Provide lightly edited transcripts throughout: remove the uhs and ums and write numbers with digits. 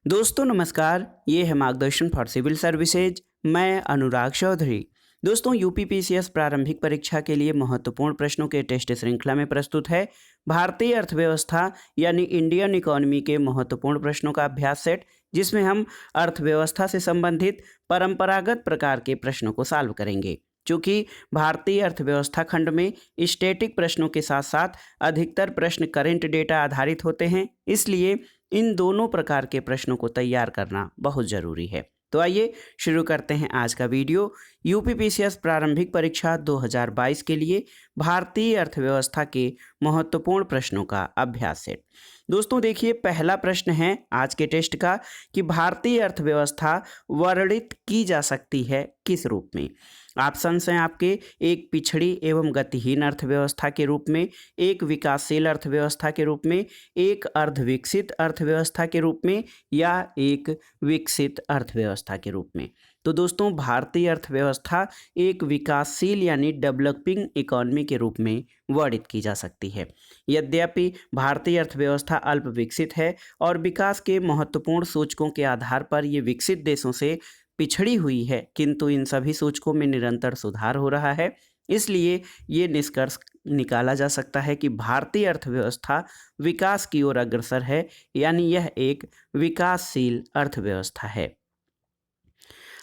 दोस्तों नमस्कार, ये है मार्गदर्शन फॉर सिविल सर्विसेज। मैं अनुराग चौधरी। दोस्तों यूपीपीसीएस प्रारंभिक परीक्षा के लिए महत्वपूर्ण प्रश्नों के टेस्ट श्रृंखला में प्रस्तुत है भारतीय अर्थव्यवस्था यानी इंडियन इकोनॉमी के महत्वपूर्ण प्रश्नों का अभ्यास सेट, जिसमें हम अर्थव्यवस्था से संबंधित परंपरागत प्रकार के प्रश्नों को सॉल्व करेंगे। चूँकि भारतीय अर्थव्यवस्था खंड में स्टैटिक प्रश्नों के साथ साथ अधिकतर प्रश्न करंट डेटा आधारित होते हैं, इसलिए इन दोनों प्रकार के प्रश्नों को तैयार करना बहुत ज़रूरी है। तो आइए शुरू करते हैं आज का वीडियो यूपीपीसीएस प्रारंभिक परीक्षा 2022 के लिए भारतीय अर्थव्यवस्था के महत्वपूर्ण प्रश्नों का अभ्यास सेट। दोस्तों देखिए, पहला प्रश्न है आज के टेस्ट का कि भारतीय अर्थव्यवस्था वर्णित की जा सकती है किस रूप में। ऑप्शंस हैं आपके, एक पिछड़ी एवं गतिहीन अर्थव्यवस्था के रूप में, एक विकासशील अर्थव्यवस्था के रूप में, एक अर्धविकसित अर्थव्यवस्था के रूप में या एक विकसित अर्थव्यवस्था के रूप में। तो दोस्तों भारतीय अर्थव्यवस्था एक विकासशील यानी डेवलपिंग इकोनॉमी के रूप में वर्णित की जा सकती है। यद्यपि भारतीय अर्थव्यवस्था अल्प विकसित है और विकास के महत्वपूर्ण सूचकों के आधार पर ये विकसित देशों से पिछड़ी हुई है, किंतु इन सभी सूचकों में निरंतर सुधार हो रहा है। इसलिए ये निष्कर्ष निकाला जा सकता है कि भारतीय अर्थव्यवस्था विकास की ओर अग्रसर है, यानी यह एक विकासशील अर्थव्यवस्था है।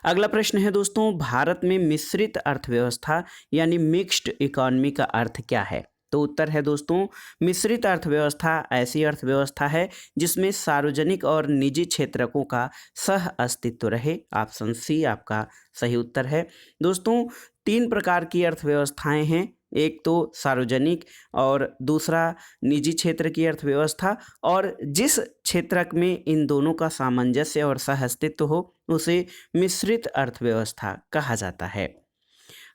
अगला प्रश्न है दोस्तों, भारत में मिश्रित अर्थव्यवस्था यानी मिक्स्ड इकोनॉमी का अर्थ क्या है। तो उत्तर है दोस्तों, मिश्रित अर्थव्यवस्था ऐसी अर्थव्यवस्था है जिसमें सार्वजनिक और निजी क्षेत्रकों का सह अस्तित्व रहे। ऑप्शन सी आपका सही उत्तर है। दोस्तों तीन प्रकार की अर्थव्यवस्थाएं हैं, एक तो सार्वजनिक और दूसरा निजी क्षेत्र की अर्थव्यवस्था, और जिस क्षेत्रक में इन दोनों का सामंजस्य और सह अस्तित्व हो उसे मिश्रित अर्थव्यवस्था कहा जाता है।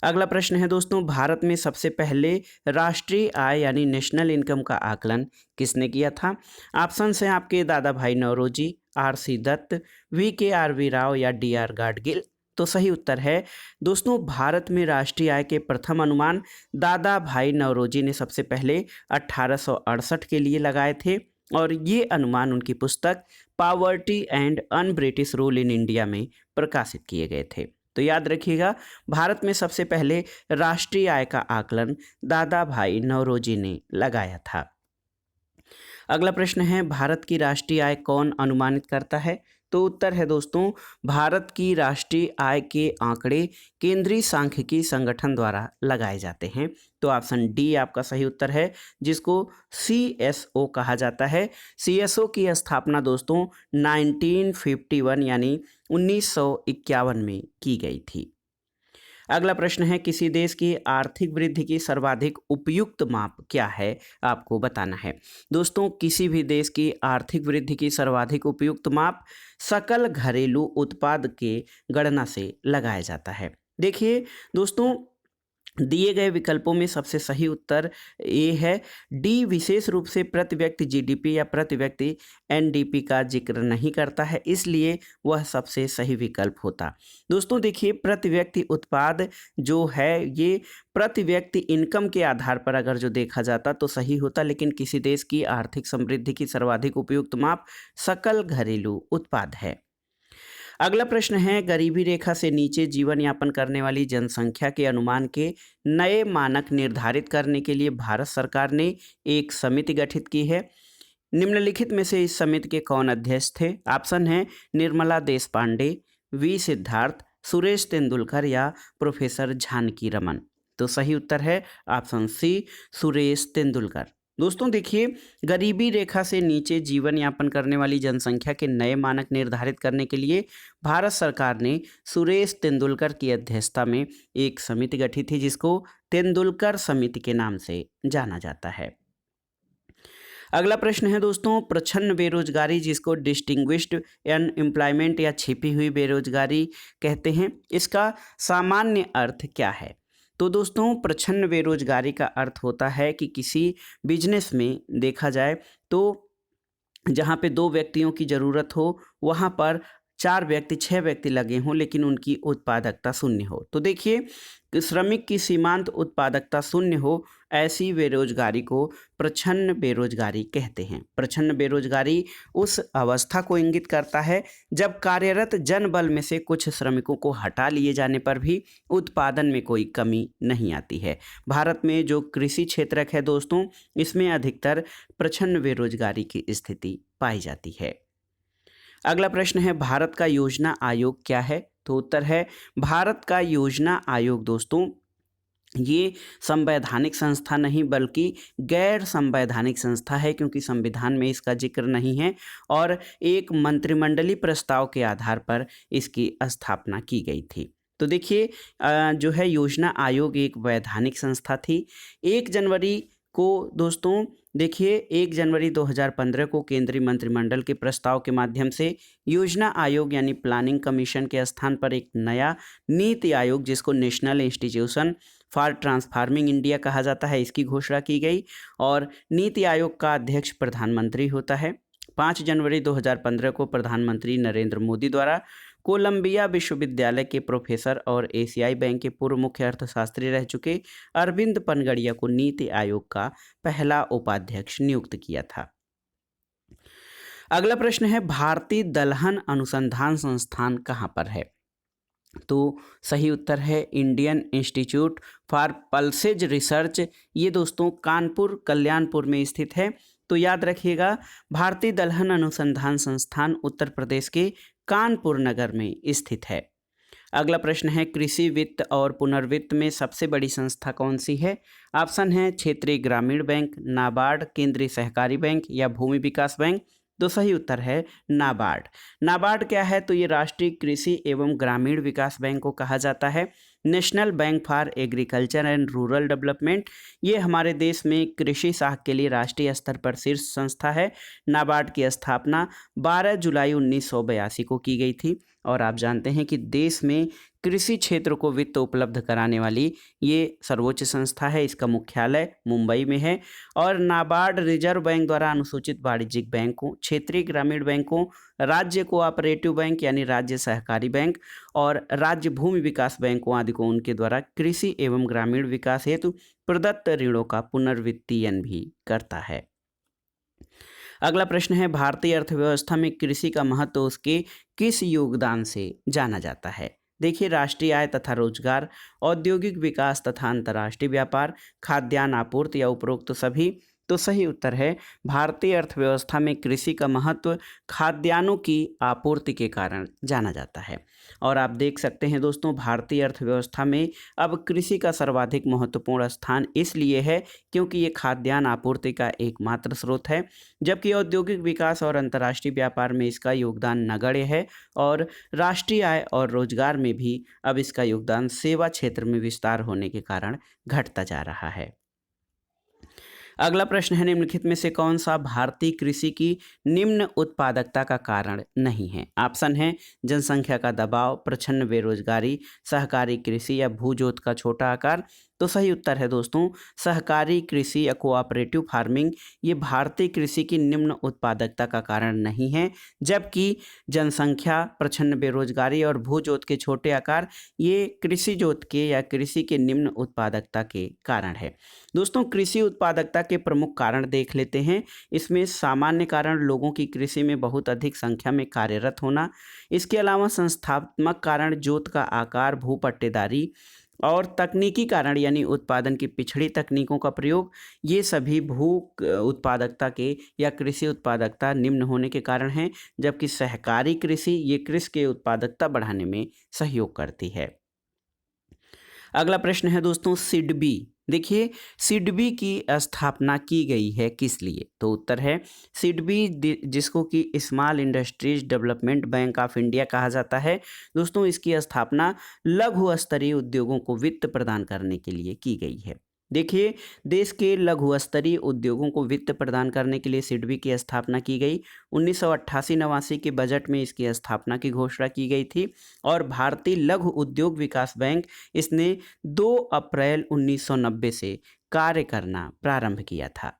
अगला प्रश्न है दोस्तों, भारत में सबसे पहले राष्ट्रीय आय यानी नेशनल इनकम का आकलन किसने किया था। ऑप्शंस हैं आपके, दादा भाई नौरोजी, आर.सी. दत्त, वी.के.आर.वी. राव या डी.आर. गाडगिल। तो सही उत्तर है दोस्तों, भारत में राष्ट्रीय आय के प्रथम अनुमान दादा भाई नौरोजी ने सबसे पहले 1868 के लिए लगाए थे, और ये अनुमान उनकी पुस्तक poverty and un British rule in India में प्रकाशित किए गए थे। तो याद रखिएगा, भारत में सबसे पहले राष्ट्रीय आय का आकलन दादा भाई नौरोजी ने लगाया था। अगला प्रश्न है, भारत की राष्ट्रीय आय कौन अनुमानित करता है। तो उत्तर है दोस्तों, भारत की राष्ट्रीय आय के आंकड़े केंद्रीय सांख्यिकी संगठन द्वारा लगाए जाते हैं। तो ऑप्शन डी आपका सही उत्तर है, जिसको CSO कहा जाता है। CSO की स्थापना दोस्तों 1951 यानी 1951 में की गई थी। अगला प्रश्न है, किसी देश की आर्थिक वृद्धि की सर्वाधिक उपयुक्त माप क्या है, आपको बताना है। दोस्तों किसी भी देश की आर्थिक वृद्धि की सर्वाधिक उपयुक्त माप सकल घरेलू उत्पाद के गणना से लगाया जाता है। देखिए दोस्तों, दिए गए विकल्पों में सबसे सही उत्तर ए है। डी विशेष रूप से प्रति व्यक्ति जीडीपी या प्रति व्यक्ति एनडीपी का जिक्र नहीं करता है, इसलिए वह सबसे सही विकल्प होता। दोस्तों देखिए, प्रति व्यक्ति उत्पाद जो है ये प्रति व्यक्ति इनकम के आधार पर अगर जो देखा जाता तो सही होता, लेकिन किसी देश की आर्थिक समृद्धि की सर्वाधिक उपयुक्त माप सकल घरेलू उत्पाद है। अगला प्रश्न है, गरीबी रेखा से नीचे जीवन यापन करने वाली जनसंख्या के अनुमान के नए मानक निर्धारित करने के लिए भारत सरकार ने एक समिति गठित की है। निम्नलिखित में से इस समिति के कौन अध्यक्ष थे। ऑप्शन है, निर्मला देश पांडे, वी सिद्धार्थ, सुरेश तेंदुलकर या प्रोफेसर जानकी रमन। तो सही उत्तर है ऑप्शन सी, सुरेश तेंदुलकर। दोस्तों देखिए, गरीबी रेखा से नीचे जीवन यापन करने वाली जनसंख्या के नए मानक निर्धारित करने के लिए भारत सरकार ने सुरेश तेंदुलकर की अध्यक्षता में एक समिति गठित थी, जिसको तेंदुलकर समिति के नाम से जाना जाता है। अगला प्रश्न है दोस्तों, प्रच्छन्न बेरोजगारी जिसको डिस्टिंग्विश्ड अनएम्प्लॉयमेंट या छिपी हुई बेरोजगारी कहते हैं, इसका सामान्य अर्थ क्या है। तो दोस्तों प्रच्छन्न बेरोजगारी का अर्थ होता है कि किसी बिजनेस में देखा जाए तो जहाँ पे दो व्यक्तियों की ज़रूरत हो वहाँ पर 4 व्यक्ति 6 व्यक्ति लगे हों लेकिन उनकी उत्पादकता शून्य हो। तो देखिए, श्रमिक की सीमांत उत्पादकता शून्य हो, ऐसी बेरोजगारी को प्रच्छन्न बेरोजगारी कहते हैं। प्रच्छन्न बेरोजगारी उस अवस्था को इंगित करता है जब कार्यरत जनबल में से कुछ श्रमिकों को हटा लिए जाने पर भी उत्पादन में कोई कमी नहीं आती है। भारत में जो कृषि क्षेत्रक है दोस्तों, इसमें अधिकतर प्रच्छन्न बेरोजगारी की स्थिति पाई जाती है। अगला प्रश्न है, भारत का योजना आयोग क्या है? तो उत्तर है, भारत का योजना आयोग दोस्तों ये संवैधानिक संस्था नहीं बल्कि गैर संवैधानिक संस्था है, क्योंकि संविधान में इसका जिक्र नहीं है और एक मंत्रिमंडलीय प्रस्ताव के आधार पर इसकी स्थापना की गई थी। तो देखिए, जो है योजना आयोग एक वैधानिक संस्था थी। 1 जनवरी को दोस्तों देखिए, 1 जनवरी 2015 को केंद्रीय मंत्रिमंडल के प्रस्ताव के माध्यम से योजना आयोग यानी प्लानिंग कमीशन के स्थान पर एक नया नीति आयोग, जिसको national institution for transforming India कहा जाता है, इसकी घोषणा की गई और नीति आयोग का अध्यक्ष प्रधानमंत्री होता है। 5 जनवरी 2015 को प्रधानमंत्री नरेंद्र मोदी द्वारा कोलंबिया विश्वविद्यालय के प्रोफेसर और एशियाई बैंक के पूर्व मुख्य अर्थशास्त्री रह चुके अरविंद पनगड़िया को नीति आयोग का पहला उपाध्यक्ष नियुक्त किया था। अगला प्रश्न है, भारतीय दलहन अनुसंधान संस्थान कहाँ पर है? तो सही उत्तर है Indian institute for pulses research. ये दोस्तों कानपुर कल्याणपुर में स्थित है। तो याद रखिएगा, भारतीय दलहन अनुसंधान संस्थान उत्तर प्रदेश के कानपुर नगर में स्थित है। अगला प्रश्न है, कृषि वित्त और पुनर्वित्त में सबसे बड़ी संस्था कौन सी है? ऑप्शन है क्षेत्रीय ग्रामीण बैंक, नाबार्ड, केंद्रीय सहकारी बैंक या भूमि विकास बैंक। तो सही उत्तर है नाबार्ड। नाबार्ड क्या है? तो ये राष्ट्रीय कृषि एवं ग्रामीण विकास बैंक को कहा जाता है। National bank for agriculture and rural development, ये हमारे देश में कृषि शाख के लिए राष्ट्रीय स्तर पर शीर्ष संस्था है। नाबार्ड की स्थापना 12 जुलाई 1982 को की गई थी और आप जानते हैं कि देश में कृषि क्षेत्र को वित्त उपलब्ध कराने वाली ये सर्वोच्च संस्था है। इसका मुख्यालय मुंबई में है और नाबार्ड रिजर्व बैंक द्वारा अनुसूचित वाणिज्यिक बैंकों, क्षेत्रीय ग्रामीण बैंकों, राज्य कोऑपरेटिव बैंक यानी राज्य सहकारी बैंक और राज्य भूमि विकास बैंकों आदि को उनके द्वारा कृषि एवं ग्रामीण विकास हेतु प्रदत्त ऋणों का पुनर्वित्तीयन भी करता है। अगला प्रश्न है, भारतीय अर्थव्यवस्था में कृषि का महत्व उसके किस योगदान से जाना जाता है? देखिए, राष्ट्रीय आय तथा रोजगार, औद्योगिक विकास तथा अंतर्राष्ट्रीय व्यापार, खाद्यान्न आपूर्ति या उपरोक्त सभी। तो सही उत्तर है, भारतीय अर्थव्यवस्था में कृषि का महत्व खाद्यान्नों की आपूर्ति के कारण जाना जाता है। और आप देख सकते हैं दोस्तों, भारतीय अर्थव्यवस्था में अब कृषि का सर्वाधिक महत्वपूर्ण स्थान इसलिए है क्योंकि ये खाद्यान्न आपूर्ति का एकमात्र स्रोत है, जबकि औद्योगिक विकास और अंतर्राष्ट्रीय व्यापार में इसका योगदान नगण्य है और राष्ट्रीय आय और रोजगार में भी अब इसका योगदान सेवा क्षेत्र में विस्तार होने के कारण घटता जा रहा है। अगला प्रश्न है, निम्नलिखित में से कौन सा भारतीय कृषि की निम्न उत्पादकता का कारण नहीं है? ऑप्शन है जनसंख्या का दबाव, प्रच्छन्न बेरोजगारी, सहकारी कृषि या भूजोत का छोटा आकार। तो सही उत्तर है दोस्तों सहकारी कृषि या कोऑपरेटिव फार्मिंग, ये भारतीय कृषि की निम्न उत्पादकता का कारण नहीं है, जबकि जनसंख्या, प्रच्छन्न बेरोजगारी और भूजोत के छोटे आकार ये कृषि जोत के या कृषि के निम्न उत्पादकता के कारण है। दोस्तों, कृषि उत्पादकता के प्रमुख कारण देख लेते हैं। इसमें सामान्य कारण लोगों की कृषि में बहुत अधिक संख्या में कार्यरत होना, इसके अलावा संस्थात्मक कारण जोत का आकार, भूपट्टेदारी और तकनीकी कारण यानी उत्पादन की पिछड़ी तकनीकों का प्रयोग, ये सभी भू उत्पादकता के या कृषि उत्पादकता निम्न होने के कारण हैं, जबकि सहकारी कृषि ये कृषि के उत्पादकता बढ़ाने में सहयोग करती है। अगला प्रश्न है दोस्तों सिडबी। देखिए, सिडबी की स्थापना की गई है किस लिए? तो उत्तर है सिडबी, जिसको कि small industries development bank of India कहा जाता है। दोस्तों, इसकी स्थापना लघु स्तरीय उद्योगों को वित्त प्रदान करने के लिए की गई है। देखिए, देश के लघु स्तरीय उद्योगों को वित्त प्रदान करने के लिए सिडबी की स्थापना की गई। 1988-89 के बजट में इसकी स्थापना की घोषणा की गई थी और भारतीय लघु उद्योग विकास बैंक इसने 2 अप्रैल 1990 से कार्य करना प्रारंभ किया था।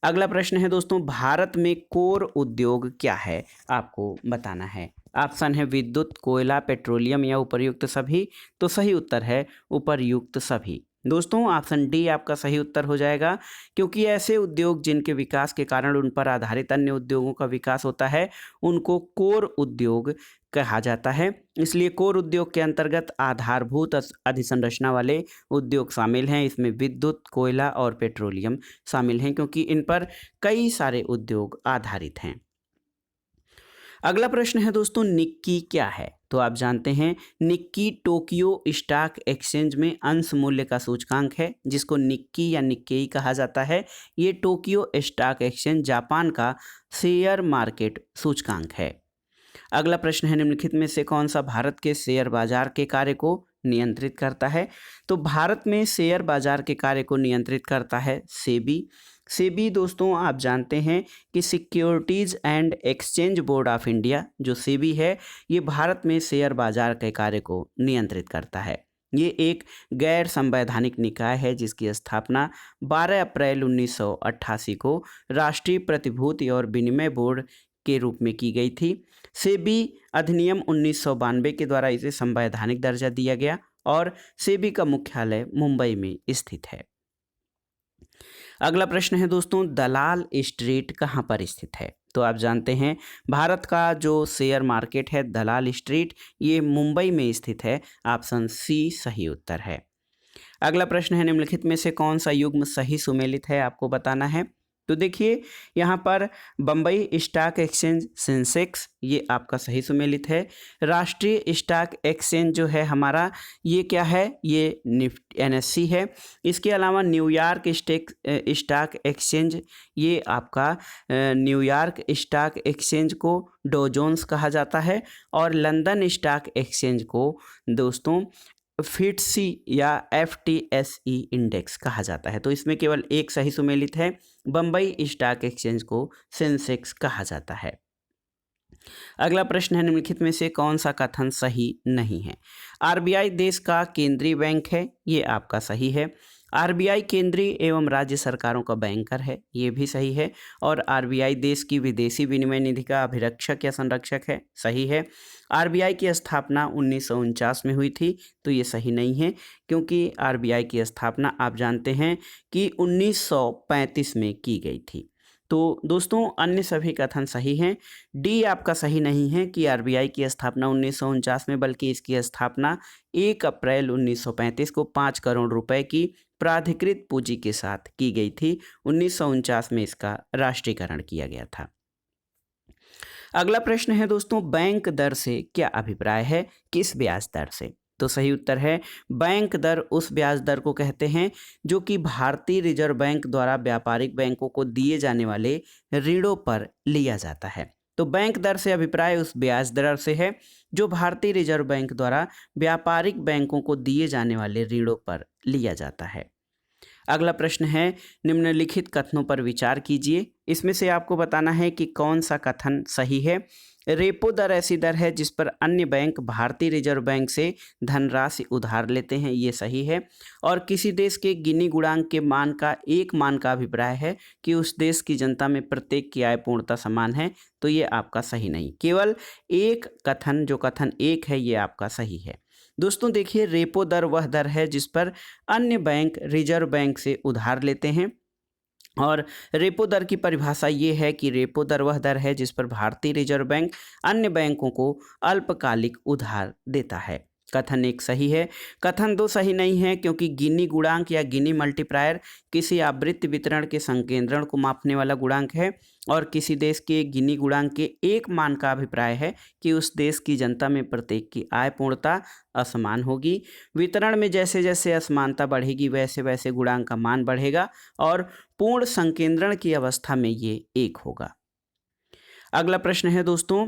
अगला प्रश्न है दोस्तों, भारत में कोर उद्योग क्या है? आपको बताना है। ऑप्शन है विद्युत, कोयला, पेट्रोलियम या उपर्युक्त सभी। तो सही उत्तर है उपर्युक्त सभी। दोस्तों ऑप्शन डी आपका सही उत्तर हो जाएगा, क्योंकि ऐसे उद्योग जिनके विकास के कारण उन पर आधारित अन्य उद्योगों का विकास होता है उनको कोर उद्योग कहा जाता है। इसलिए कोर उद्योग के अंतर्गत आधारभूत अधिसंरचना वाले उद्योग शामिल हैं। इसमें विद्युत, कोयला और पेट्रोलियम शामिल हैं, क्योंकि इन पर कई सारे उद्योग आधारित हैं। अगला प्रश्न है दोस्तों, निक्की क्या है? तो आप जानते हैं निक्की टोक्यो स्टॉक एक्सचेंज में अंश मूल्य का सूचकांक है, जिसको निक्की या निक्केई कहा जाता है। ये टोक्यो स्टॉक एक्सचेंज जापान का शेयर मार्केट सूचकांक है। अगला प्रश्न है, निम्नलिखित में से कौन सा भारत के शेयर बाजार के कार्य को नियंत्रित करता है? तो भारत में शेयर बाजार के कार्य को नियंत्रित करता है सेबी। सेबी दोस्तों आप जानते हैं कि securities and exchange board of India, जो सेबी है, ये भारत में शेयर बाजार के कार्य को नियंत्रित करता है। ये एक गैर संवैधानिक निकाय है जिसकी स्थापना 12 अप्रैल 1988 को राष्ट्रीय प्रतिभूति और विनिमय बोर्ड के रूप में की गई थी। सेबी अधिनियम 1992 के द्वारा इसे संवैधानिक दर्जा दिया गया और सेबी का मुख्यालय मुंबई में स्थित है। अगला प्रश्न है दोस्तों, दलाल स्ट्रीट कहाँ पर स्थित है? तो आप जानते हैं भारत का जो शेयर मार्केट है दलाल स्ट्रीट, ये मुंबई में स्थित है। ऑप्शन सी सही उत्तर है। अगला प्रश्न है, निम्नलिखित में से कौन सा युग्म सही सुमेलित है? आपको बताना है। तो देखिए यहाँ पर बम्बई स्टॉक एक्सचेंज सेंसेक्स, ये आपका सही सुमेलित है। राष्ट्रीय स्टॉक एक्सचेंज जो है हमारा, ये क्या है? ये निफ्टी NSE है। इसके अलावा न्यूयॉर्क स्टॉक एक्सचेंज, ये आपका न्यूयॉर्क स्टॉक एक्सचेंज को डॉ जोन्स कहा जाता है और लंदन स्टॉक एक्सचेंज को दोस्तों फिट्सी या FTSE इंडेक्स कहा जाता है। तो इसमें केवल एक सही सुमेलित है, बम्बई स्टॉक एक्सचेंज को सेंसेक्स कहा जाता है। अगला प्रश्न है, निम्नलिखित में से कौन सा कथन सही नहीं है? RBI देश का केंद्रीय बैंक है, ये आपका सही है। RBI केंद्रीय एवं राज्य सरकारों का बैंकर है, ये भी सही है। और RBI देश की विदेशी विनिमय निधि का अभिरक्षक या संरक्षक है, सही है। RBI की स्थापना 1949 में हुई थी, तो ये सही नहीं है, क्योंकि RBI की स्थापना आप जानते हैं कि 1935 में की गई थी। तो दोस्तों अन्य सभी कथन सही हैं। डी आपका सही नहीं है कि RBI की स्थापना 1949 में, बल्कि इसकी स्थापना 1 अप्रैल 1935 को 5 करोड़ रुपए की प्राधिकृत पूंजी के साथ की गई थी। 1949 में इसका राष्ट्रीयकरण किया गया था। अगला प्रश्न है दोस्तों, बैंक दर से क्या अभिप्राय है? किस ब्याज दर से? तो सही उत्तर है बैंक दर उस ब्याज दर को कहते हैं जो कि भारतीय रिजर्व बैंक द्वारा व्यापारिक बैंकों को दिए जाने वाले ऋणों पर लिया जाता है। तो बैंक दर से अभिप्राय उस ब्याज दर से है जो भारतीय रिजर्व बैंक द्वारा व्यापारिक बैंकों को दिए जाने वाले ऋणों पर लिया जाता है। अगला प्रश्न है, निम्नलिखित कथनों पर विचार कीजिए। इसमें से आपको बताना है कि कौन सा कथन सही है। रेपो दर ऐसी दर है जिस पर अन्य बैंक भारतीय रिजर्व बैंक से धनराशि उधार लेते हैं, ये सही है। और किसी देश के गिनी गुणांक के मान का अभिप्राय है कि उस देश की जनता में प्रत्येक की आय पूर्णतः समान है, तो ये आपका सही नहीं। केवल एक कथन, जो कथन एक है, ये आपका सही है। दोस्तों देखिए, रेपो दर वह दर है जिस पर अन्य बैंक रिजर्व बैंक से उधार लेते हैं, और रेपो दर की परिभाषा ये है कि रेपो दर वह दर है जिस पर भारतीय रिजर्व बैंक अन्य बैंकों को अल्पकालिक उधार देता है। कथन एक सही है। कथन दो सही नहीं है, क्योंकि गिनी गुणांक या गिनी मल्टीप्लायर किसी आवृत्ति वितरण के संकेंद्रण को मापने वाला गुणांक है, और किसी देश के गिनी गुणांक के एक मान का अभिप्राय है कि उस देश की जनता में प्रत्येक की आय पूर्णता असमान होगी। वितरण में जैसे जैसे असमानता बढ़ेगी वैसे वैसे गुणांक का मान बढ़ेगा, और पूर्ण संकेंद्रण की अवस्था में ये एक होगा। अगला प्रश्न है दोस्तों,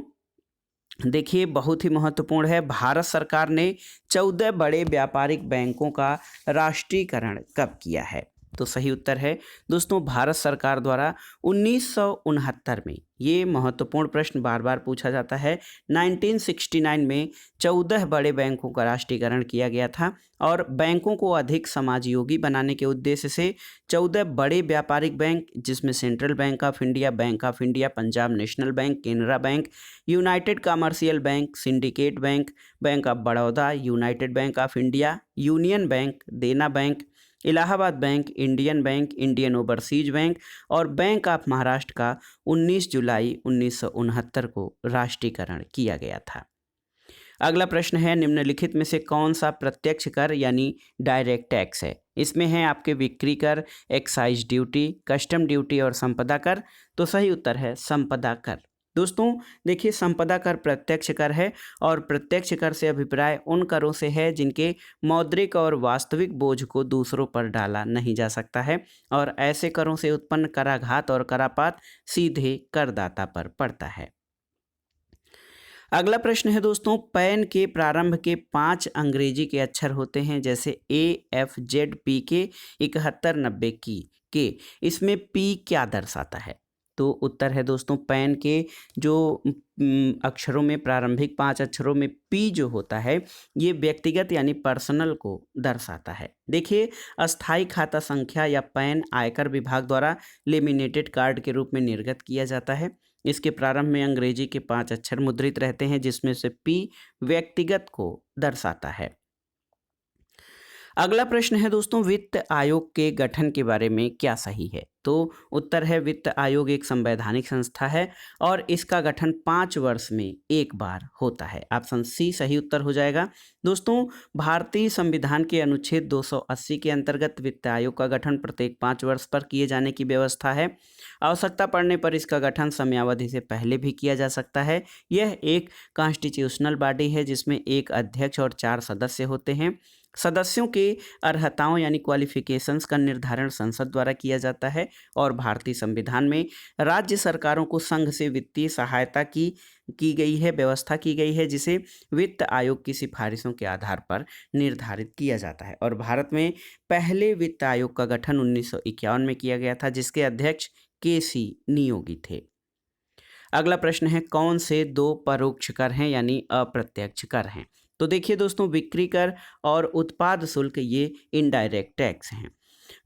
देखिए बहुत ही महत्वपूर्ण है। भारत सरकार ने 14 बड़े व्यापारिक बैंकों का राष्ट्रीयकरण कब किया है? तो सही उत्तर है दोस्तों भारत सरकार द्वारा 1969 में, ये महत्वपूर्ण प्रश्न बार बार पूछा जाता है, 1969 में 14 बड़े बैंकों का राष्ट्रीयकरण किया गया था और बैंकों को अधिक समाजयोगी बनाने के उद्देश्य से 14 बड़े व्यापारिक बैंक, जिसमें central bank of India, Punjab national bank, Canara bank, united commercial bank, syndicate bank, bank of Baroda, united bank of India, union bank, Dena bank, Allahabad bank, Indian bank, Indian overseas bank और बैंक ऑफ महाराष्ट्र का 19 जुलाई 1969 को राष्ट्रीयकरण किया गया था। अगला प्रश्न है, निम्नलिखित में से कौन सा प्रत्यक्ष कर यानी डायरेक्ट टैक्स है? इसमें है आपके बिक्री कर, एक्साइज ड्यूटी, कस्टम ड्यूटी और संपदा कर। तो सही उत्तर है संपदा कर। दोस्तों देखिए, संपदा कर प्रत्यक्ष कर है और प्रत्यक्ष कर से अभिप्राय उन करों से है जिनके मौद्रिक और वास्तविक बोझ को दूसरों पर डाला नहीं जा सकता है और ऐसे करों से उत्पन्न कराघात और करापात सीधे करदाता पर पड़ता है। अगला प्रश्न है दोस्तों, पैन के प्रारंभ के 5 अंग्रेजी के अक्षर होते हैं, जैसे AFZP 7190 की के, इसमें P क्या दर्शाता है? तो उत्तर है दोस्तों, पैन के जो अक्षरों में, प्रारंभिक 5 अक्षरों में P जो होता है, ये व्यक्तिगत यानी पर्सनल को दर्शाता है। देखिए, अस्थाई खाता संख्या या पैन आयकर विभाग द्वारा लेमिनेटेड कार्ड के रूप में निर्गत किया जाता है। इसके प्रारंभ में अंग्रेजी के 5 अक्षर मुद्रित रहते हैं, जिसमें से P व्यक्तिगत को दर्शाता है। अगला प्रश्न है दोस्तों, वित्त आयोग के गठन के बारे में क्या सही है? तो उत्तर है, वित्त आयोग एक संवैधानिक संस्था है और इसका गठन 5 वर्ष में एक बार होता है। ऑप्शन सी सही उत्तर हो जाएगा। दोस्तों, भारतीय संविधान के अनुच्छेद 280 के अंतर्गत वित्त आयोग का गठन प्रत्येक 5 वर्ष पर किए जाने की व्यवस्था है। आवश्यकता पड़ने पर इसका गठन समयावधि से पहले भी किया जा सकता है। यह एक कॉन्स्टिट्यूशनल बॉडी है जिसमें एक अध्यक्ष और 4 सदस्य होते हैं। सदस्यों के अर्हताओं यानी क्वालिफिकेशंस का निर्धारण संसद द्वारा किया जाता है और भारतीय संविधान में राज्य सरकारों को संघ से वित्तीय सहायता की गई है, व्यवस्था की गई है, जिसे वित्त आयोग की सिफारिशों के आधार पर निर्धारित किया जाता है। और भारत में पहले वित्त आयोग का गठन 1951 में किया गया था, जिसके अध्यक्ष KC नियोगी थे। अगला प्रश्न है, कौन से 2 परोक्ष कर हैं यानी अप्रत्यक्ष कर हैं? तो देखिए दोस्तों, बिक्री कर और उत्पाद शुल्क ये इनडायरेक्ट टैक्स हैं।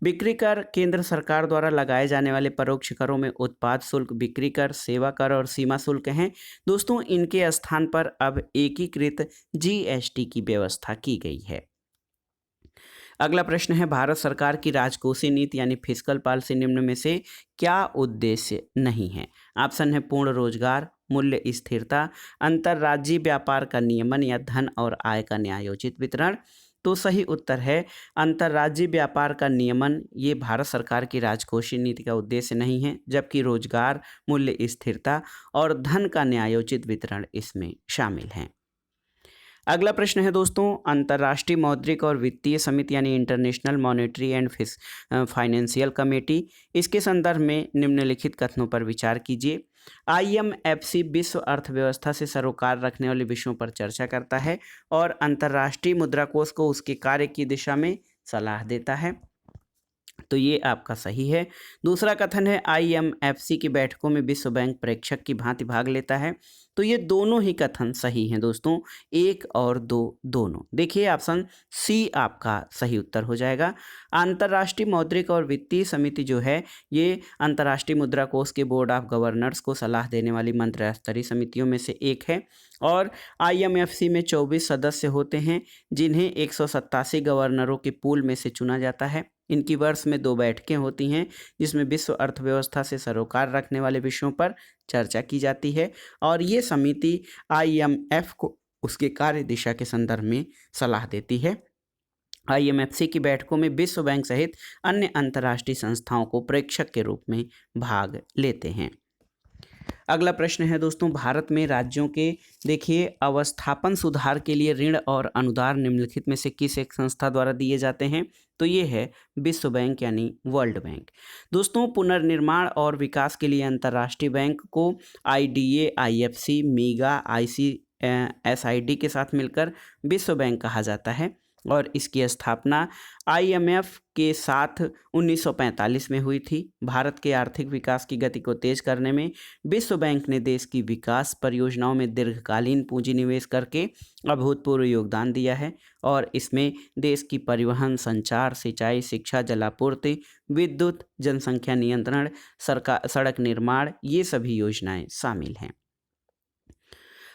बिक्री कर केंद्र सरकार द्वारा लगाए जाने वाले परोक्ष करों में उत्पाद शुल्क, बिक्री कर, सेवा कर और सीमा शुल्क हैं। दोस्तों, इनके स्थान पर अब एकीकृत GST की व्यवस्था की गई है। अगला प्रश्न है, भारत सरकार की राजकोषीय नीति यानी फिस्कल पॉलिसी निम्न में से क्या उद्देश्य नहीं है? ऑप्शन है पूर्ण रोजगार, मूल्य स्थिरता, अंतर्राज्यीय व्यापार का नियमन या धन और आय का न्यायोचित वितरण। तो सही उत्तर है अंतर्राज्यीय व्यापार का नियमन, ये भारत सरकार की राजकोषीय नीति का उद्देश्य नहीं है, जबकि रोजगार, मूल्य स्थिरता और धन का न्यायोचित वितरण इसमें शामिल हैं। अगला प्रश्न है दोस्तों, अंतर्राष्ट्रीय मौद्रिक और वित्तीय समिति यानी international monetary and financial committee, इसके संदर्भ में निम्नलिखित कथनों पर विचार कीजिए। IMFC विश्व अर्थव्यवस्था से सरोकार रखने वाले विषयों पर चर्चा करता है और अंतर्राष्ट्रीय मुद्रा कोष को उसके कार्य की दिशा में सलाह देता है। तो ये आपका सही है। दूसरा कथन है, IMFC की बैठकों में विश्व बैंक प्रेक्षक की भांति भाग लेता है। तो ये दोनों ही कथन सही हैं दोस्तों, 1 और 2 दोनों। देखिए, ऑप्शन सी आपका सही उत्तर हो जाएगा। अंतर्राष्ट्रीय मौद्रिक और वित्तीय समिति जो है, ये अंतर्राष्ट्रीय मुद्रा कोष के बोर्ड ऑफ गवर्नर्स को सलाह देने वाली मंत्रिस्तरीय समितियों में से एक है और IMFC में 24 सदस्य होते हैं, जिन्हें 187 गवर्नरों के पूल में से चुना जाता है। इनकी वर्ष में 2 बैठकें होती हैं, जिसमें विश्व अर्थव्यवस्था से सरोकार रखने वाले विषयों पर चर्चा की जाती है और ये समिति IMF को उसके कार्य दिशा के संदर्भ में सलाह देती है। IMFC की बैठकों में विश्व बैंक सहित अन्य अंतर्राष्ट्रीय संस्थाओं को प्रेक्षक के रूप में भाग लेते हैं। अगला प्रश्न है दोस्तों, भारत में राज्यों के देखिए अवस्थापन सुधार के लिए ऋण और अनुदान निम्नलिखित में से किस एक संस्था द्वारा दिए जाते हैं? तो ये है विश्व बैंक यानी वर्ल्ड बैंक। दोस्तों, पुनर्निर्माण और विकास के लिए अंतर्राष्ट्रीय बैंक को IDA, IFC, मीगा, ICSID के साथ मिलकर विश्व बैंक कहा जाता है। और इसकी स्थापना आईएमएफ के साथ 1945 में हुई थी। भारत के आर्थिक विकास की गति को तेज करने में विश्व बैंक ने देश की विकास परियोजनाओं में दीर्घकालीन पूंजी निवेश करके अभूतपूर्व योगदान दिया है और इसमें देश की परिवहन, संचार, सिंचाई, शिक्षा, जलापूर्ति, विद्युत, जनसंख्या नियंत्रण, सरकार, सड़क निर्माण, ये सभी योजनाएं शामिल हैं।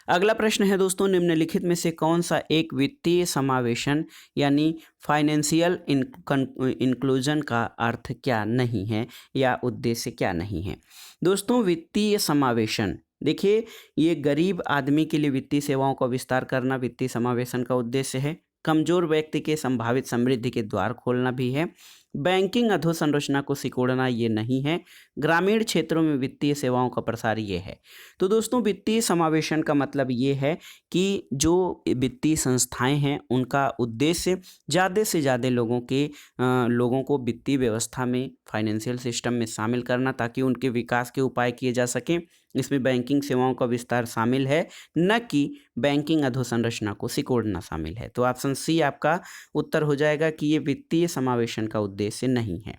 अगला प्रश्न है दोस्तों, निम्नलिखित में से कौन सा एक वित्तीय समावेशन यानी फाइनेंशियल इंक्लूजन का अर्थ क्या नहीं है या उद्देश्य क्या नहीं है। दोस्तों, वित्तीय समावेशन, देखिए, ये गरीब आदमी के लिए वित्तीय सेवाओं का विस्तार करना वित्तीय समावेशन का उद्देश्य है। कमजोर व्यक्ति के संभावित समृद्धि के द्वार खोलना भी है। बैंकिंग अधोसंरचना को सिकोड़ना ये नहीं है। ग्रामीण क्षेत्रों में वित्तीय सेवाओं का प्रसार ये है। तो दोस्तों, वित्तीय समावेशन का मतलब ये है कि जो वित्तीय संस्थाएं हैं उनका उद्देश्य ज़्यादा से ज़्यादा लोगों को वित्तीय व्यवस्था में, फाइनेंशियल सिस्टम में शामिल करना ताकि उनके विकास के उपाय किए जा सकें। इसमें बैंकिंग सेवाओं का विस्तार शामिल है, न कि बैंकिंग अधोसंरचना को सिकोड़ना शामिल है। तो ऑप्शन सी आपका उत्तर हो जाएगा कि ये वित्तीय समावेशन का उद्देश्य नहीं है।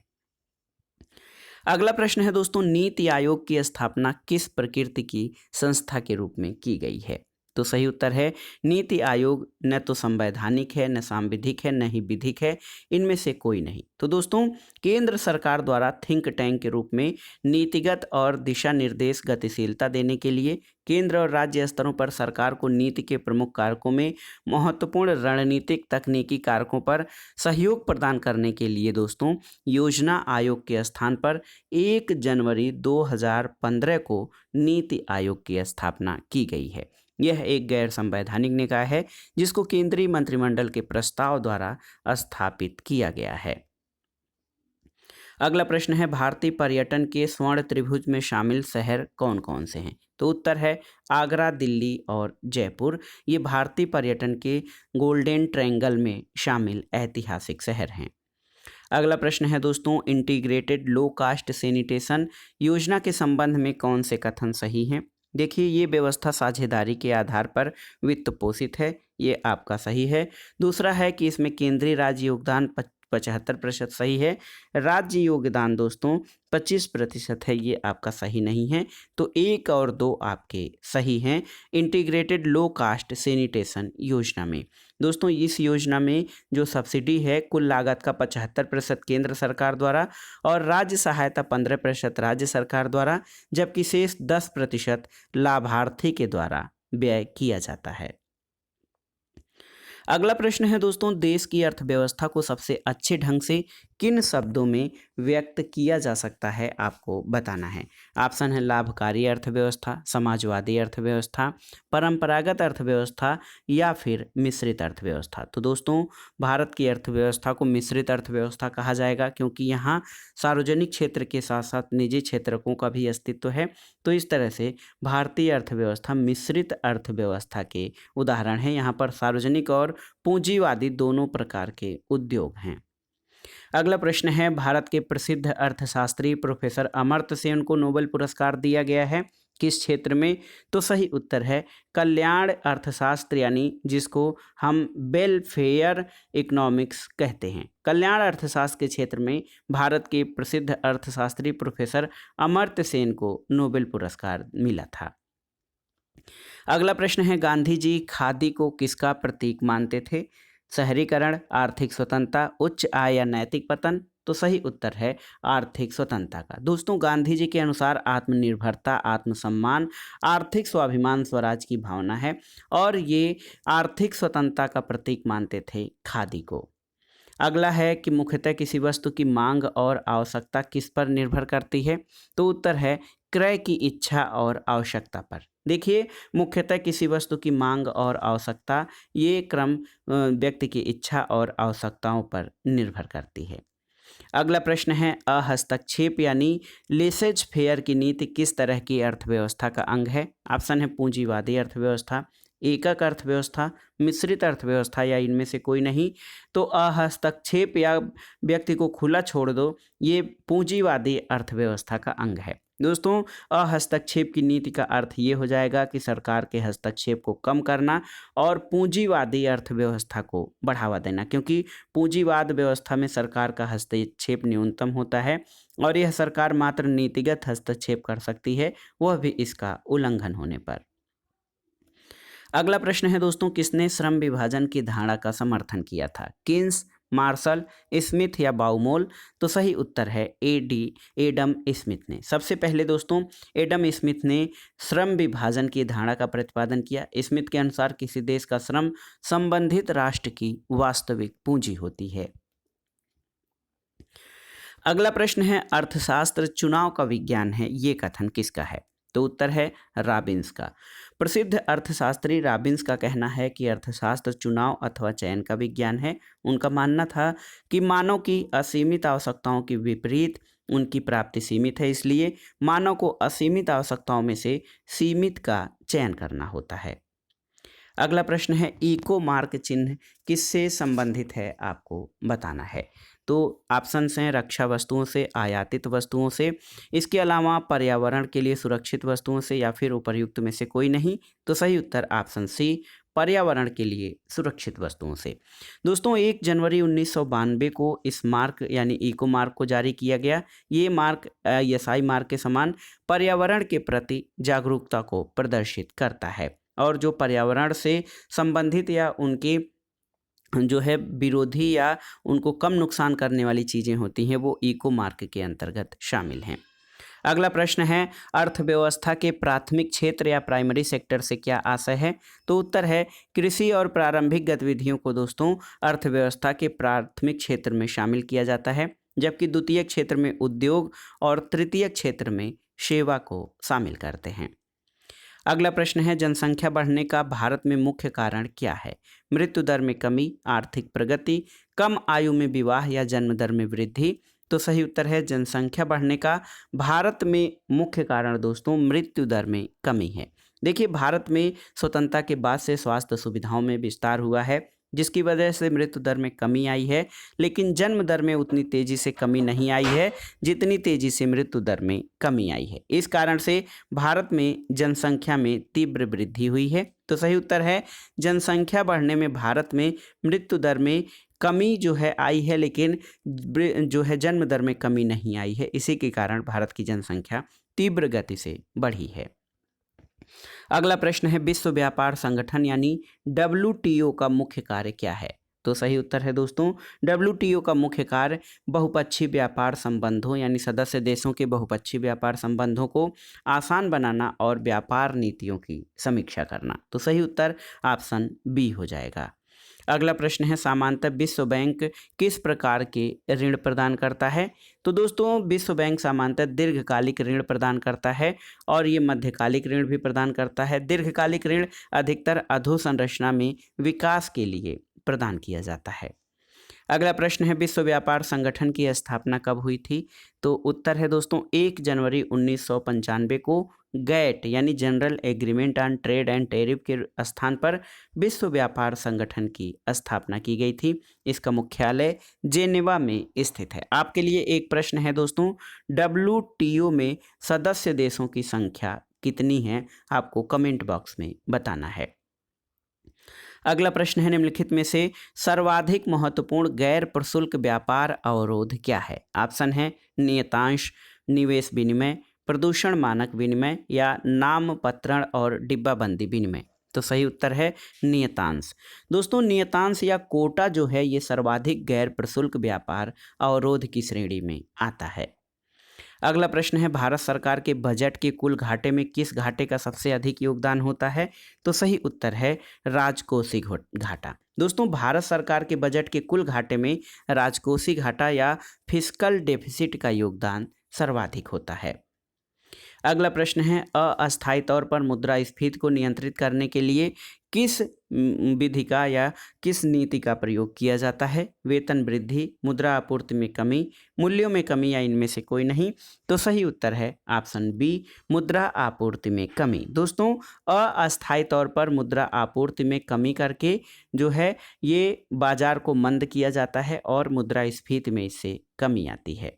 अगला प्रश्न है दोस्तों, नीति आयोग की स्थापना किस प्रकृति की संस्था के रूप में की गई है। तो सही उत्तर है, नीति आयोग न तो संवैधानिक है, न सांविधिक है, न ही विधिक है, इनमें से कोई नहीं। तो दोस्तों, केंद्र सरकार द्वारा थिंक टैंक के रूप में नीतिगत और दिशा निर्देश गतिशीलता देने के लिए केंद्र और राज्य स्तरों पर सरकार को नीति के प्रमुख कारकों में महत्वपूर्ण रणनीतिक तकनीकी कारकों पर सहयोग प्रदान करने के लिए दोस्तों योजना आयोग के स्थान पर 1 जनवरी 2015 को नीति आयोग की स्थापना की गई है। यह एक गैर संवैधानिक निकाय है जिसको केंद्रीय मंत्रिमंडल के प्रस्ताव द्वारा स्थापित किया गया है। अगला प्रश्न है, भारतीय पर्यटन के स्वर्ण त्रिभुज में शामिल शहर कौन कौन से हैं। तो उत्तर है आगरा, दिल्ली और जयपुर। ये भारतीय पर्यटन के गोल्डन ट्रायंगल में शामिल ऐतिहासिक शहर हैं। अगला प्रश्न है दोस्तों, इंटीग्रेटेड लो कास्ट सैनिटेशन योजना के संबंध में कौन से कथन सही हैं। देखिए, ये व्यवस्था साझेदारी के आधार पर वित्त पोषित है, ये आपका सही है। दूसरा है कि इसमें केंद्रीय राज्य योगदान 75% सही है। राज्य योगदान दोस्तों 25% है, ये आपका सही नहीं है। तो 1 और 2 आपके सही हैं। इंटीग्रेटेड लो कास्ट सैनिटेशन योजना में दोस्तों, इस योजना में जो सब्सिडी है कुल लागत का 75% केंद्र सरकार द्वारा और राज्य सहायता 15% राज्य सरकार द्वारा, जबकि शेष 10% लाभार्थी के द्वारा व्यय किया जाता है। अगला प्रश्न है दोस्तों, देश की अर्थव्यवस्था को सबसे अच्छे ढंग से किन शब्दों में व्यक्त किया जा सकता है, आपको बताना है। ऑप्शन है लाभकारी अर्थव्यवस्था, समाजवादी अर्थव्यवस्था, परंपरागत अर्थव्यवस्था या फिर मिश्रित अर्थव्यवस्था। तो दोस्तों, भारत की अर्थव्यवस्था को मिश्रित अर्थव्यवस्था कहा जाएगा क्योंकि यहाँ सार्वजनिक क्षेत्र के साथ साथ निजी क्षेत्रकों का भी अस्तित्व है। तो इस तरह से भारतीय अर्थव्यवस्था मिश्रित अर्थव्यवस्था के उदाहरण है। यहाँ पर सार्वजनिक और पूंजीवादी दोनों प्रकार के उद्योग हैं। अगला प्रश्न है, भारत के प्रसिद्ध अर्थशास्त्री प्रोफेसर अमर्त्य सेन को नोबेल पुरस्कार दिया गया है, किस क्षेत्र में। तो सही उत्तर है कल्याण अर्थशास्त्र, यानी जिसको हम वेलफेयर इकोनॉमिक्स कहते हैं। कल्याण अर्थशास्त्र के क्षेत्र में भारत के प्रसिद्ध अर्थशास्त्री प्रोफेसर अमर्त्य सेन को नोबेल पुरस्कार मिला था। अगला प्रश्न है, गांधी जी खादी को किसका प्रतीक मानते थे। शहरीकरण, आर्थिक स्वतंत्रता, उच्च आय या नैतिक पतन। तो सही उत्तर है आर्थिक स्वतंत्रता का। दोस्तों, गांधी जी के अनुसार आत्मनिर्भरता, आत्मसम्मान, आर्थिक स्वाभिमान, स्वराज की भावना है और ये आर्थिक स्वतंत्रता का प्रतीक मानते थे खादी को। अगला है कि मुख्यतः किसी वस्तु की मांग और आवश्यकता किस पर निर्भर करती है। तो उत्तर है क्रय की इच्छा और आवश्यकता पर। देखिए, मुख्यतः किसी वस्तु की मांग और आवश्यकता, ये क्रम व्यक्ति की इच्छा और आवश्यकताओं पर निर्भर करती है। अगला प्रश्न है, हस्तक्षेप यानी लेसेज फेयर की नीति किस तरह की अर्थव्यवस्था का अंग है। ऑप्शन है पूंजीवादी अर्थव्यवस्था, एकक अर्थव्यवस्था, मिश्रित अर्थव्यवस्था या इनमें से कोई नहीं। तो हस्तक्षेप या व्यक्ति को खुला छोड़ दो, ये पूंजीवादी अर्थव्यवस्था का अंग है। दोस्तों, हस्तक्षेप की नीति का अर्थ ये हो जाएगा कि सरकार के हस्तक्षेप को कम करना और पूंजीवादी अर्थव्यवस्था को बढ़ावा देना, क्योंकि पूंजीवाद व्यवस्था में सरकार का हस्तक्षेप न्यूनतम होता है और यह सरकार मात्र नीतिगत हस्तक्षेप कर सकती है, वह भी इसका उल्लंघन होने पर। अगला प्रश्न है दोस्तों, किसने श्रम विभाजन की धारणा का समर्थन किया था? किन्स, मार्शल, स्मिथ या बाउमोल? तो सही उत्तर है एडम स्मिथ ने। सबसे पहले दोस्तों, एडम स्मिथ ने श्रम विभाजन की धारणा का प्रतिपादन किया। स्मिथ के अनुसार किसी देश का श्रम संबंधित राष्ट्र की वास्तविक पूंजी होती है। अगला प्रश्न है, अर्थशास्त्र चुनाव का विज्ञान है, ये कथन किसका है? तो उत्तर है रॉबिन्स का। प्रसिद्ध अर्थशास्त्री रॉबिन्स का कहना है कि अर्थशास्त्र चुनाव अथवा चयन का विज्ञान है। उनका मानना था कि मानव की असीमित आवश्यकताओं के विपरीत उनकी प्राप्ति सीमित है, इसलिए मानव को असीमित आवश्यकताओं में से सीमित का चयन करना होता है। अगला प्रश्न है, इको मार्क चिन्ह किससे संबंधित है, आपको बताना है। तो ऑप्शंस हैं रक्षा वस्तुओं से, आयातित वस्तुओं से, इसके अलावा पर्यावरण के लिए सुरक्षित वस्तुओं से, या फिर उपर्युक्त में से कोई नहीं। तो सही उत्तर ऑप्शन सी, पर्यावरण के लिए सुरक्षित वस्तुओं से। दोस्तों, 1 जनवरी 1992 को इस मार्क यानी इको मार्क को जारी किया गया। ये मार्क ISI मार्क के समान पर्यावरण के प्रति जागरूकता को प्रदर्शित करता है, और जो पर्यावरण से संबंधित या उनके जो है विरोधी या उनको कम नुकसान करने वाली चीज़ें होती हैं, वो इको मार्क के अंतर्गत शामिल हैं। अगला प्रश्न है, अर्थव्यवस्था के प्राथमिक क्षेत्र या प्राइमरी सेक्टर से क्या आशय है? तो उत्तर है कृषि और प्रारंभिक गतिविधियों को दोस्तों अर्थव्यवस्था के प्राथमिक क्षेत्र में शामिल किया जाता है, जबकि द्वितीय क्षेत्र में उद्योग और तृतीय क्षेत्र में सेवा को शामिल करते हैं। अगला प्रश्न है, जनसंख्या बढ़ने का भारत में मुख्य कारण क्या है? मृत्यु दर में कमी, आर्थिक प्रगति, कम आयु में विवाह या जन्म दर में वृद्धि? तो सही उत्तर है जनसंख्या बढ़ने का भारत में मुख्य कारण दोस्तों मृत्यु दर में कमी है। देखिए, भारत में स्वतंत्रता के बाद से स्वास्थ्य सुविधाओं में विस्तार हुआ है, जिसकी वजह से मृत्यु दर में कमी आई है, लेकिन जन्म दर में उतनी तेजी से कमी नहीं आई है जितनी तेजी से मृत्यु दर में कमी आई है। इस कारण से भारत में जनसंख्या में तीव्र वृद्धि हुई है। तो सही उत्तर है जनसंख्या बढ़ने में भारत में मृत्यु दर में कमी जो है आई है, लेकिन जो है जन्म दर में कमी नहीं आई है। इसी के कारण भारत की जनसंख्या तीव्र गति से बढ़ी है। अगला प्रश्न है, विश्व व्यापार संगठन यानी WTO का मुख्य कार्य क्या है? तो सही उत्तर है दोस्तों WTO का मुख्य कार्य बहुपक्षीय व्यापार संबंधों यानी सदस्य देशों के बहुपक्षीय व्यापार संबंधों को आसान बनाना और व्यापार नीतियों की समीक्षा करना। तो सही उत्तर ऑप्शन बी हो जाएगा। अगला प्रश्न है, सामान्यतः विश्व बैंक किस प्रकार के ऋण प्रदान करता है? तो दोस्तों, विश्व बैंक सामान्यतः दीर्घकालिक ऋण प्रदान करता है और ये मध्यकालिक ऋण भी प्रदान करता है। दीर्घकालिक ऋण अधिकतर अधोसंरचना में विकास के लिए प्रदान किया जाता है। अगला प्रश्न है, विश्व व्यापार संगठन की स्थापना कब हुई थी? तो उत्तर है दोस्तों 1 जनवरी 1995 को गैट यानी general agreement on trade and tariff के स्थान पर विश्व व्यापार संगठन की स्थापना की गई थी। इसका मुख्यालय जेनेवा में स्थित है। आपके लिए एक प्रश्न है दोस्तों, WTO में सदस्य देशों की संख्या कितनी है? आपको कमेंट बॉक्स में बताना है। अगला प्रश्न है, निम्नलिखित में से सर्वाधिक महत्वपूर्ण गैर प्रशुल्क व्यापार अवरोध क्या है? ऑप्शन है नियतांश, निवेश विनिमय, प्रदूषण मानक विनिमय या नामपत्रण और डिब्बाबंदी विनिमय। तो सही उत्तर है नियतांश। दोस्तों, नियतांश या कोटा जो है ये सर्वाधिक गैर प्रशुल्क व्यापार अवरोध की श्रेणी में आता है। अगला प्रश्न है, भारत सरकार के बजट के कुल घाटे में किस घाटे का सबसे अधिक योगदान होता है? तो सही उत्तर है राजकोषीय घाटा। दोस्तों, भारत सरकार के बजट के कुल घाटे में राजकोषीय घाटा या फिस्कल डेफिसिट का योगदान सर्वाधिक होता है। अगला प्रश्न है, अस्थायी तौर पर मुद्रास्फीति को नियंत्रित करने के लिए किस विधि का या किस नीति का प्रयोग किया जाता है? वेतन वृद्धि, मुद्रा आपूर्ति में कमी, मूल्यों में कमी या इनमें से कोई नहीं? तो सही उत्तर है ऑप्शन बी, मुद्रा आपूर्ति में कमी। दोस्तों, अस्थायी तौर पर मुद्रा आपूर्ति में कमी करके जो है ये बाजार को मंद किया जाता है और मुद्रास्फीति में इससे कमी आती है।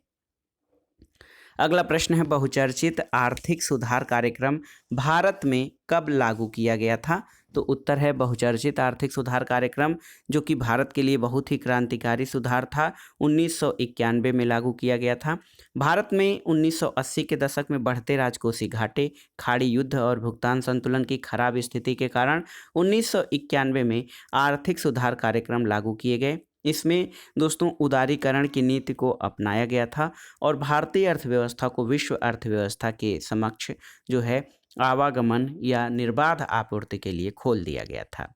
अगला प्रश्न है बहुचर्चित आर्थिक सुधार कार्यक्रम भारत में कब लागू किया गया था? तो उत्तर है बहुचर्चित आर्थिक सुधार कार्यक्रम जो कि भारत के लिए बहुत ही क्रांतिकारी सुधार था, 1991 में लागू किया गया था। भारत में 1980 के दशक में बढ़ते राजकोषीय घाटे, खाड़ी युद्ध और भुगतान संतुलन की खराब स्थिति के कारण 1991 में आर्थिक सुधार कार्यक्रम लागू किए गए। इसमें दोस्तों उदारीकरण की नीति को अपनाया गया था और भारतीय अर्थव्यवस्था को विश्व अर्थव्यवस्था के समक्ष जो है आवागमन या निर्बाध आपूर्ति के लिए खोल दिया गया था।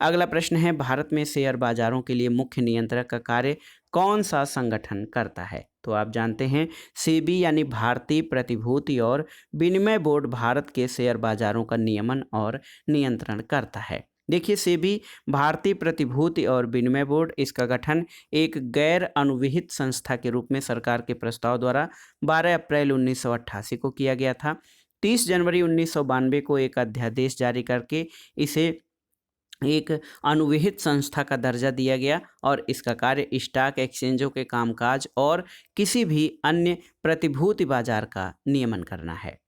अगला प्रश्न है भारत में शेयर बाजारों के लिए मुख्य नियंत्रक का कार्य कौन सा संगठन करता है? तो आप जानते हैं सेबी यानी भारतीय प्रतिभूति और विनिमय बोर्ड भारत के शेयर बाजारों का नियमन और नियंत्रण करता है। देखिए सेबी भारतीय प्रतिभूति और विनिमय बोर्ड, इसका गठन एक गैर अनुविहित संस्था के रूप में सरकार के प्रस्ताव द्वारा 12 अप्रैल 1988 को किया गया था। 30 जनवरी 1992 को एक अध्यादेश जारी करके इसे एक अनुविहित संस्था का दर्जा दिया गया और इसका कार्य स्टॉक एक्सचेंजों के कामकाज और किसी भी अन्य प्रतिभूति बाजार का नियमन करना है।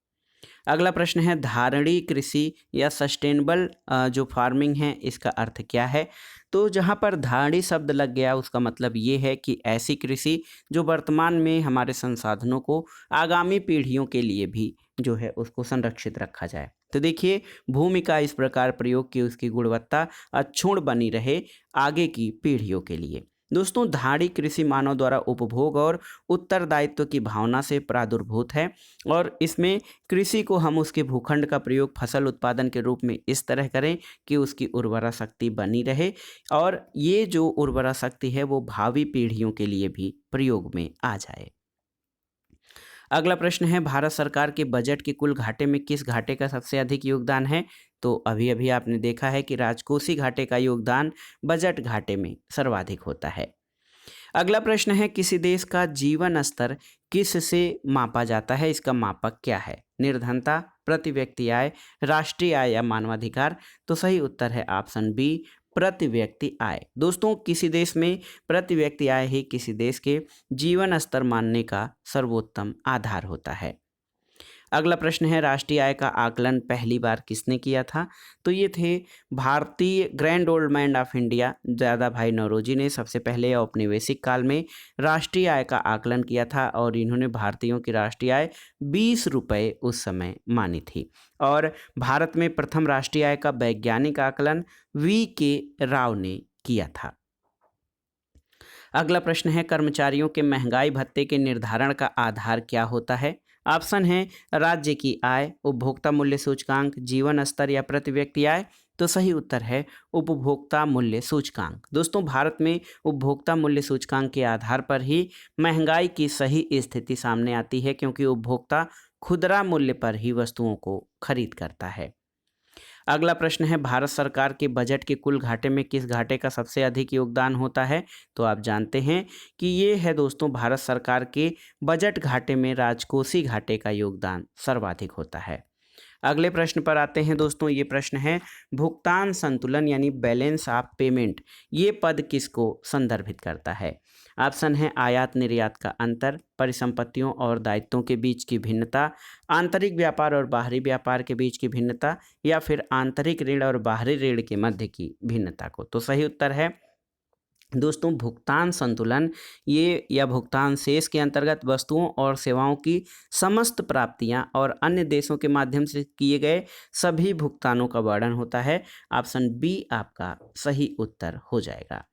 अगला प्रश्न है धारणीय कृषि या सस्टेनेबल जो फार्मिंग है इसका अर्थ क्या है? तो जहाँ पर धारणीय शब्द लग गया उसका मतलब ये है कि ऐसी कृषि जो वर्तमान में हमारे संसाधनों को आगामी पीढ़ियों के लिए भी जो है उसको संरक्षित रखा जाए। तो देखिए भूमि का इस प्रकार प्रयोग कि उसकी गुणवत्ता अक्षुण्ण बनी रहे आगे की पीढ़ियों के लिए। दोस्तों धारणीय कृषि मानव द्वारा उपभोग और उत्तरदायित्व की भावना से प्रादुर्भूत है और इसमें कृषि को हम उसके भूखंड का प्रयोग फसल उत्पादन के रूप में इस तरह करें कि उसकी उर्वरा शक्ति बनी रहे और ये जो उर्वरा शक्ति है वो भावी पीढ़ियों के लिए भी प्रयोग में आ जाए। अगला प्रश्न है भारत सरकार के बजट के कुल घाटे में किस घाटे का सबसे अधिक योगदान है? तो अभी अभी आपने देखा है कि राजकोषीय घाटे का योगदान बजट घाटे में सर्वाधिक होता है। अगला प्रश्न है किसी देश का जीवन स्तर किस से मापा जाता है? इसका मापक क्या है? निर्धनता, प्रति व्यक्ति आय, राष्ट्रीय आय या मानवाधिकार? तो सही उत्तर है ऑप्शन बी प्रति व्यक्ति आय। दोस्तों किसी देश में प्रति व्यक्ति आय ही किसी देश के जीवन स्तर मानने का सर्वोत्तम आधार होता है। अगला प्रश्न है राष्ट्रीय आय का आकलन पहली बार किसने किया था? तो ये थे भारतीय grand old man of India दादा भाई नौरोजी ने सबसे पहले औपनिवेशिक काल में राष्ट्रीय आय का आकलन किया था और इन्होंने भारतीयों की राष्ट्रीय आय 20 रुपये उस समय मानी थी। और भारत में प्रथम राष्ट्रीय आय का वैज्ञानिक आकलन V.K. राव ने किया था। अगला प्रश्न है कर्मचारियों के महंगाई भत्ते के निर्धारण का आधार क्या होता है? ऑप्शन है राज्य की आय, उपभोक्ता मूल्य सूचकांक, जीवन स्तर या प्रति व्यक्ति आय? तो सही उत्तर है उपभोक्ता मूल्य सूचकांक। दोस्तों भारत में उपभोक्ता मूल्य सूचकांक के आधार पर ही महंगाई की सही स्थिति सामने आती है क्योंकि उपभोक्ता खुदरा मूल्य पर ही वस्तुओं को खरीद करता है। अगला प्रश्न है भारत सरकार के बजट के कुल घाटे में किस घाटे का सबसे अधिक योगदान होता है? तो आप जानते हैं कि ये है दोस्तों भारत सरकार के बजट घाटे में राजकोषीय घाटे का योगदान सर्वाधिक होता है। अगले प्रश्न पर आते हैं दोस्तों, ये प्रश्न है भुगतान संतुलन यानी बैलेंस ऑफ पेमेंट, ये पद किसको संदर्भित करता है? ऑप्शन है आयात निर्यात का अंतर, परिसंपत्तियों और दायित्वों के बीच की भिन्नता, आंतरिक व्यापार और बाहरी व्यापार के बीच की भिन्नता या फिर आंतरिक ऋण और बाहरी ऋण के मध्य की भिन्नता को। तो सही उत्तर है दोस्तों भुगतान संतुलन ये या भुगतान शेष के अंतर्गत वस्तुओं और सेवाओं की समस्त प्राप्तियां और अन्य देशों के माध्यम से किए गए सभी भुगतानों का वर्णन होता है। ऑप्शन बी आपका सही उत्तर हो जाएगा।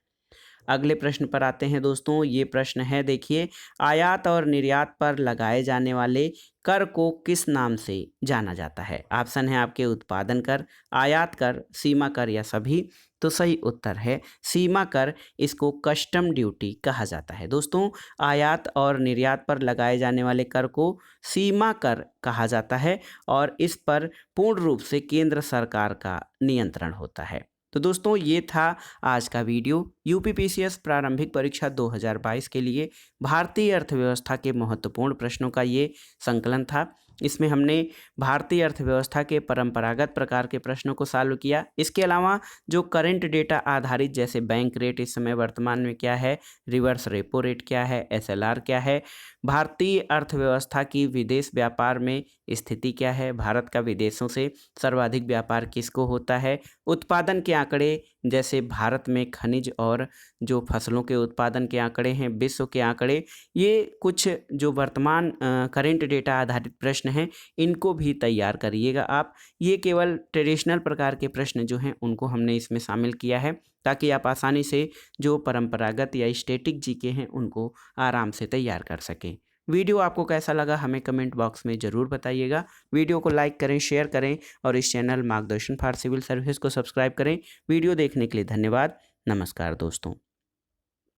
अगले प्रश्न पर आते हैं दोस्तों, ये प्रश्न है देखिए आयात और निर्यात पर लगाए जाने वाले कर को किस नाम से जाना जाता है? ऑप्शन है आपके उत्पादन कर, आयात कर, सीमा कर या सभी? तो सही उत्तर है सीमा कर, इसको कस्टम ड्यूटी कहा जाता है। दोस्तों आयात और निर्यात पर लगाए जाने वाले कर को सीमा कर कहा जाता है और इस पर पूर्ण रूप से केंद्र सरकार का नियंत्रण होता है। तो दोस्तों ये था आज का वीडियो यूपीपीसीएस प्रारंभिक परीक्षा 2022 के लिए भारतीय अर्थव्यवस्था के महत्वपूर्ण प्रश्नों का ये संकलन था। इसमें हमने भारतीय अर्थव्यवस्था के परंपरागत प्रकार के प्रश्नों को सॉल्व किया। इसके अलावा जो करंट डेटा आधारित, जैसे बैंक रेट इस समय वर्तमान में क्या है, रिवर्स रेपो रेट क्या है, एसएलआर क्या है, भारतीय अर्थव्यवस्था की विदेश व्यापार में स्थिति क्या है, भारत का विदेशों से सर्वाधिक व्यापार किसको होता है, उत्पादन के आंकड़े जैसे भारत में खनिज और जो फसलों के उत्पादन के आंकड़े हैं, विश्व के आंकड़े, ये कुछ जो वर्तमान करंट डेटा आधारित प्रश्न हैं, इनको भी तैयार करिएगा आप। ये केवल ट्रेडिशनल प्रकार के प्रश्न जो हैं उनको हमने इसमें शामिल किया है, ताकि आप आसानी से जो परंपरागत या स्टैटिक जीके हैं उनको आराम से तैयार कर सकें। वीडियो आपको कैसा लगा हमें कमेंट बॉक्स में ज़रूर बताइएगा। वीडियो को लाइक करें, शेयर करें और इस चैनल मार्गदर्शन फॉर सिविल सर्विस को सब्सक्राइब करें। वीडियो देखने के लिए धन्यवाद। नमस्कार दोस्तों।